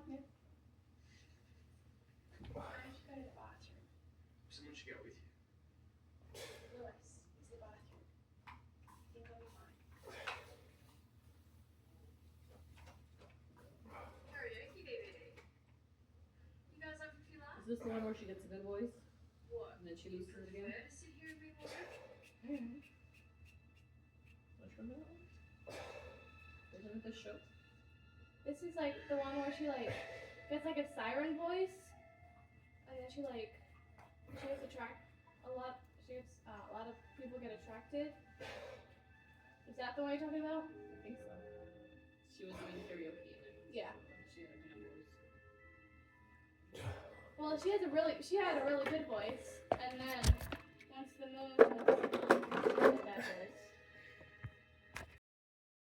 Okay. I should go to the bathroom. Someone should go with you. Lewis, use the bathroom. I think I'll be fine. Karaoke DVD. You guys up for a few laughs? Is this the one where she gets a good voice What? and then she loses it again? To sit here and be more? Which one is that one? Isn't it this show? This is like the one where she like gets like a siren voice, and then she has a lot of people get attracted. Is that the one you're talking about? I think so. She was doing karaoke in it. Yeah. She had a good voice. Well, she had a really good voice, and then